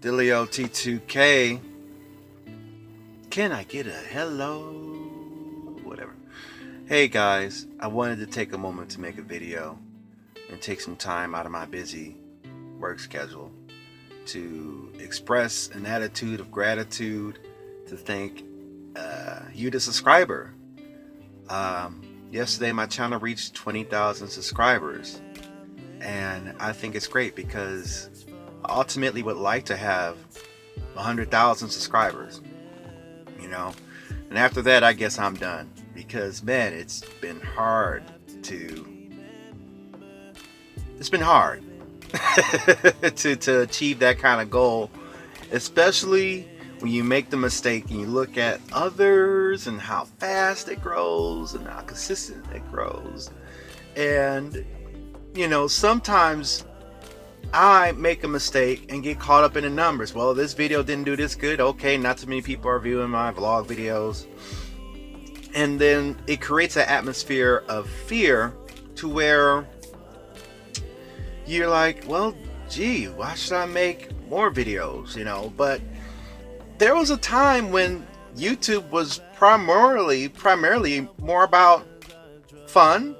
Dilio T2K. Can I get a hello? Whatever. Hey guys, I wanted to take a moment to make a video and take some time out of my busy work schedule to express an attitude of gratitude to thank you, the subscriber. Yesterday, my channel reached 20,000 subscribers, and I think it's great because I ultimately would like to have 100,000 subscribers, you know. And after that, I guess I'm done because, man, it's been hard to achieve that kind of goal, especially when you make the mistake and you look at others and how fast it grows and how consistent it grows. And sometimes I make a mistake and get caught up in the numbers. Well, this video didn't do this good. Okay, not too many people are viewing my vlog videos. And then it creates an atmosphere of fear to where you're like, well, gee, why should I make more videos? But there was a time when YouTube was primarily more about fun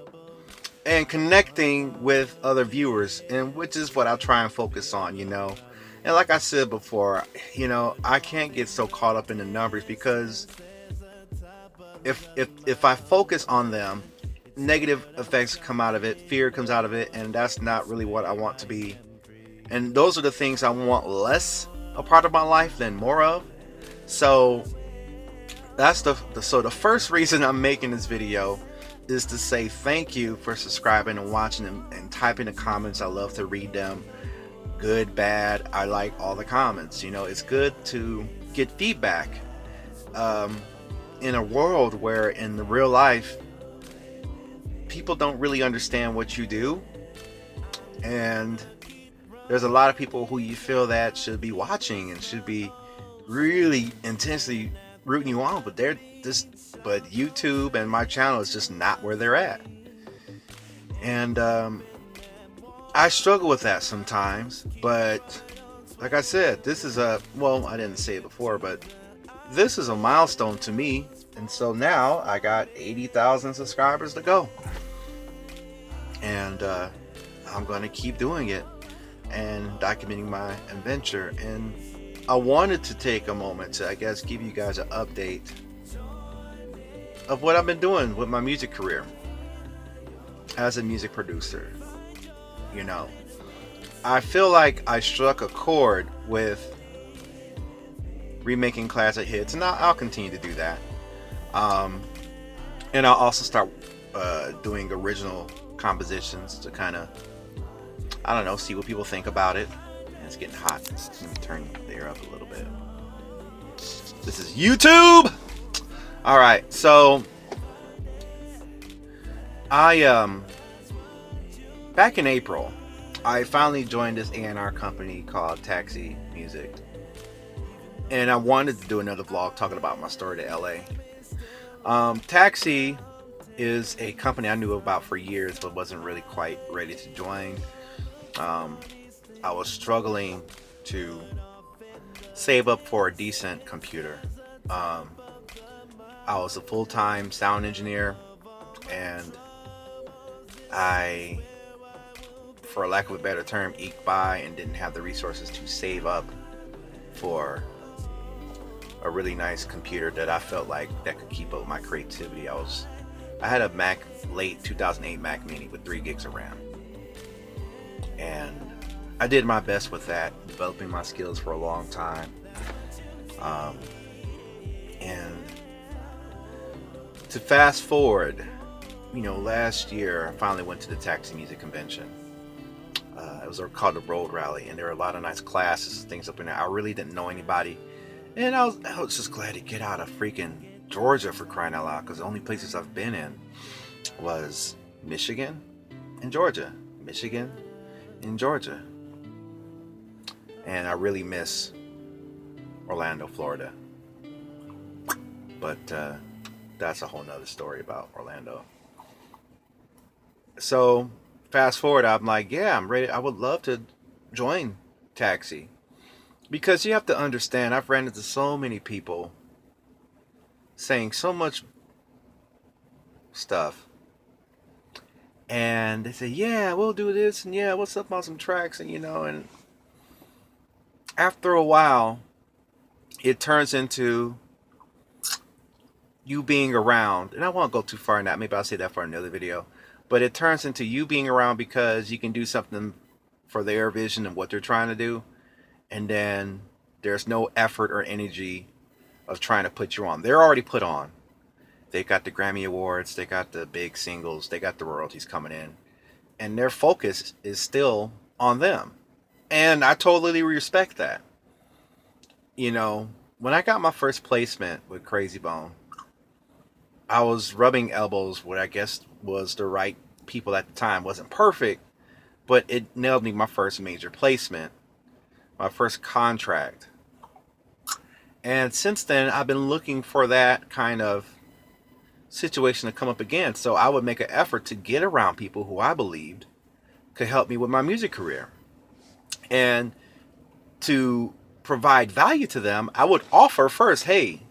and connecting with other viewers, and which is what I'll try and focus on, And like I said before, I can't get so caught up in the numbers because if I focus on them, negative effects come out of it, fear comes out of it, and that's not really what I want to be. And those are the things I want less a part of my life than more of. So that's the first reason I'm making this video is to say thank you for subscribing and watching and typing the comments. I love to read them, good, bad. I like all the comments. It's good to get feedback in a world where in the real life people don't really understand what you do, and there's a lot of people who you feel that should be watching and should be really intensely rooting you on, but YouTube and my channel is just not where they're at. And I struggle with that sometimes, but like I said, this is I didn't say it before, but this is a milestone to me. And so now I got 80,000 subscribers to go, and I'm going to keep doing it and documenting my adventure. And I wanted to take a moment to, I guess, give you guys an update of what I've been doing with my music career as a music producer. I feel like I struck a chord with remaking classic hits, and I'll continue to do that. And I'll also start doing original compositions to kind of, I don't know, see what people think about it. And it's getting hot. Let me turn the air up a little bit. This is YouTube. All right, so I back in April, I finally joined this A&R company called Taxi Music, and I wanted to do another vlog talking about my story to LA. Taxi is a company I knew about for years, but wasn't really quite ready to join. I was struggling to save up for a decent computer. I was a full-time sound engineer, and I, for lack of a better term, eked by and didn't have the resources to save up for a really nice computer that I felt like that could keep up my creativity. I had a Mac, late 2008 Mac Mini with 3 gigs of RAM, and I did my best with that, developing my skills for a long time. And to fast forward, last year I finally went to the Taxi Music Convention. It was called the Road Rally, and there were a lot of nice classes and things up in there. I really didn't know anybody, and I was just glad to get out of freaking Georgia, for crying out loud, because the only places I've been in was Michigan and Georgia. Michigan and Georgia. And I really miss Orlando, Florida. But that's a whole nother story about Orlando. So fast forward, I'm like, yeah, I'm ready. I would love to join Taxi. Because you have to understand, I've ran into so many people saying so much stuff. And they say, yeah, we'll do this. And yeah, what's up on some tracks? And, and after a while, it turns into you being around. And I won't go too far in that. Maybe I'll say that for another video. But it turns into you being around because you can do something for their vision and what they're trying to do. And then there's no effort or energy of trying to put you on. They're already put on. They got the Grammy Awards, they got the big singles, they got the royalties coming in, and their focus is still on them. And I totally respect that. When I got my first placement with Crazy Bone, I was rubbing elbows with, I guess, was the right people at the time. Wasn't perfect, but it nailed me my first major placement, my first contract. And since then, I've been looking for that kind of situation to come up again. So I would make an effort to get around people who I believed could help me with my music career. And to provide value to them, I would offer first, hey,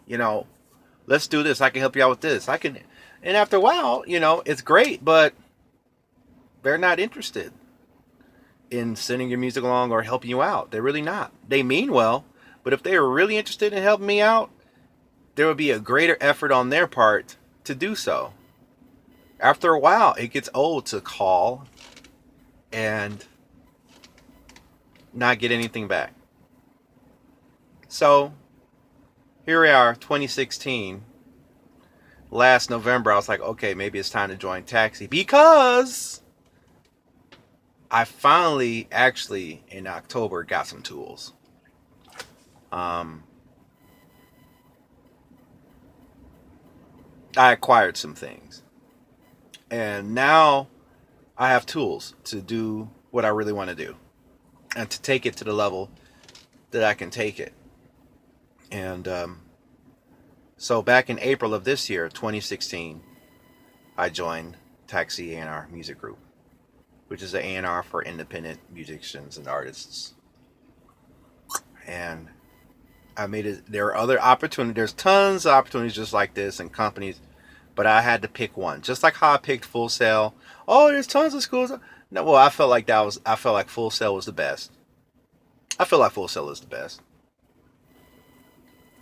let's do this. I can help you out with this. I can. And after a while, it's great, but they're not interested in sending your music along or helping you out. They're really not. They mean well, but if they were really interested in helping me out, there would be a greater effort on their part to do so. After a while, it gets old to call and not get anything back. So here we are, 2016. Last November, I was like, okay, maybe it's time to join Taxi, because I finally, actually, in October, got some tools. I acquired some things. And now I have tools to do what I really want to do and to take it to the level that I can take it. And so back in April of this year, 2016, I joined Taxi A&R Music Group, which is an A&R for independent musicians and artists. And I made it. There are other opportunities. There's tons of opportunities just like this and companies, but I had to pick one. Just like how I picked Full Sail. Oh, there's tons of schools. No, well, I felt like Full Sail was the best. I feel like Full Sail is the best.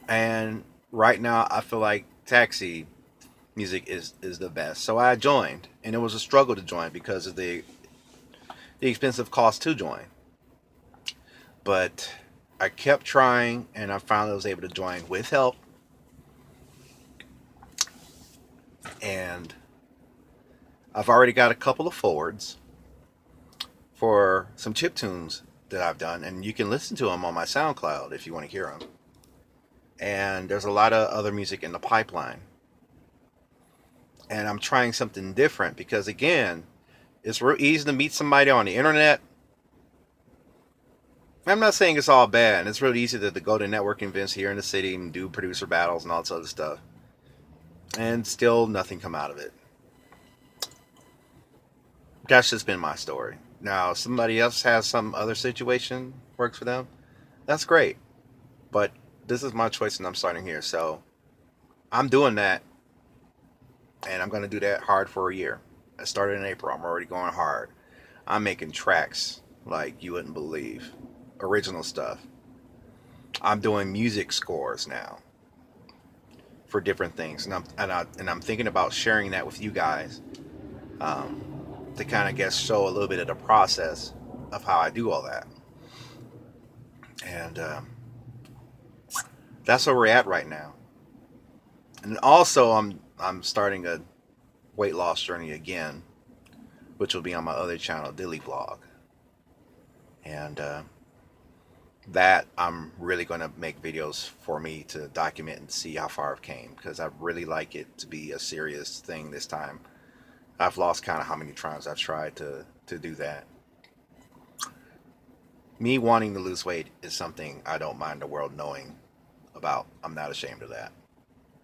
And right now, I feel like Taxi Music is the best. So I joined, and it was a struggle to join because of the expensive cost to join. But I kept trying, and I finally was able to join with help. And I've already got a couple of forwards for some chip tunes that I've done, and you can listen to them on my SoundCloud if you want to hear them. And there's a lot of other music in the pipeline. And I'm trying something different because, again, it's real easy to meet somebody on the internet. I'm not saying it's all bad. It's really easy to go to networking events here in the city and do producer battles and all this other stuff. And still nothing come out of it. That's just been my story. Now, if somebody else has some other situation works for them, that's great. But this is my choice and I'm starting here. So I'm doing that. And I'm going to do that hard for a year. I started in April. I'm already going hard. I'm making tracks like you wouldn't believe. Original stuff. I'm doing music scores now for different things. And I'm thinking about sharing that with you guys. To kind of show a little bit of the process of how I do all that. And that's where we're at right now. And also, I'm starting a weight loss journey again, which will be on my other channel, Dilly Blog. And that I'm really going to make videos for me to document and see how far I've came, because I really like it to be a serious thing this time. I've lost count of how many times I've tried to do that. Me wanting to lose weight is something I don't mind the world knowing about. I'm not ashamed of that,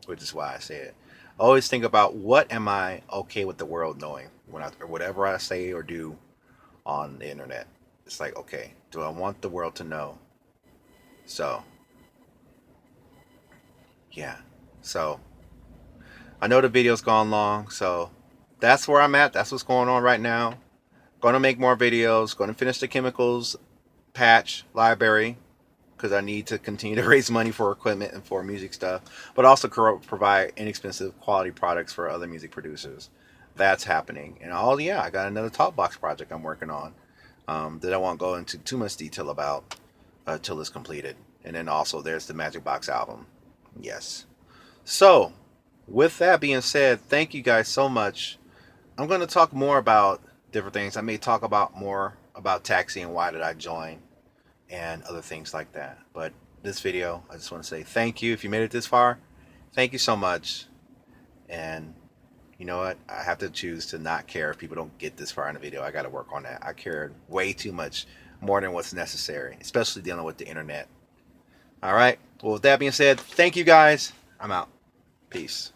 which is why I say it. I always think about, what am I okay with the world knowing or whatever I say or do on the internet. It's like, okay, do I want the world to know So yeah, so I know the video's gone long, so that's where I'm at. That's what's going on right now. Going to make more videos. Going to finish the chemicals patch library because I need to continue to raise money for equipment and for music stuff, but also provide inexpensive quality products for other music producers. That's happening. And yeah, I got another talk box project I'm working on that I won't go into too much detail about till it's completed. And then also there's the Magic Box album. Yes. So, with that being said, thank you guys so much. I'm going to talk more about different things. I may talk about more about Taxi and why did I join and other things like that. But this video, I just want to say thank you. If you made it this far, thank you so much. And you know what? I have to choose to not care if people don't get this far in the video. I got to work on that. I cared way too much, more than what's necessary, especially dealing with the internet. All right. Well, with that being said, thank you guys. I'm out. Peace.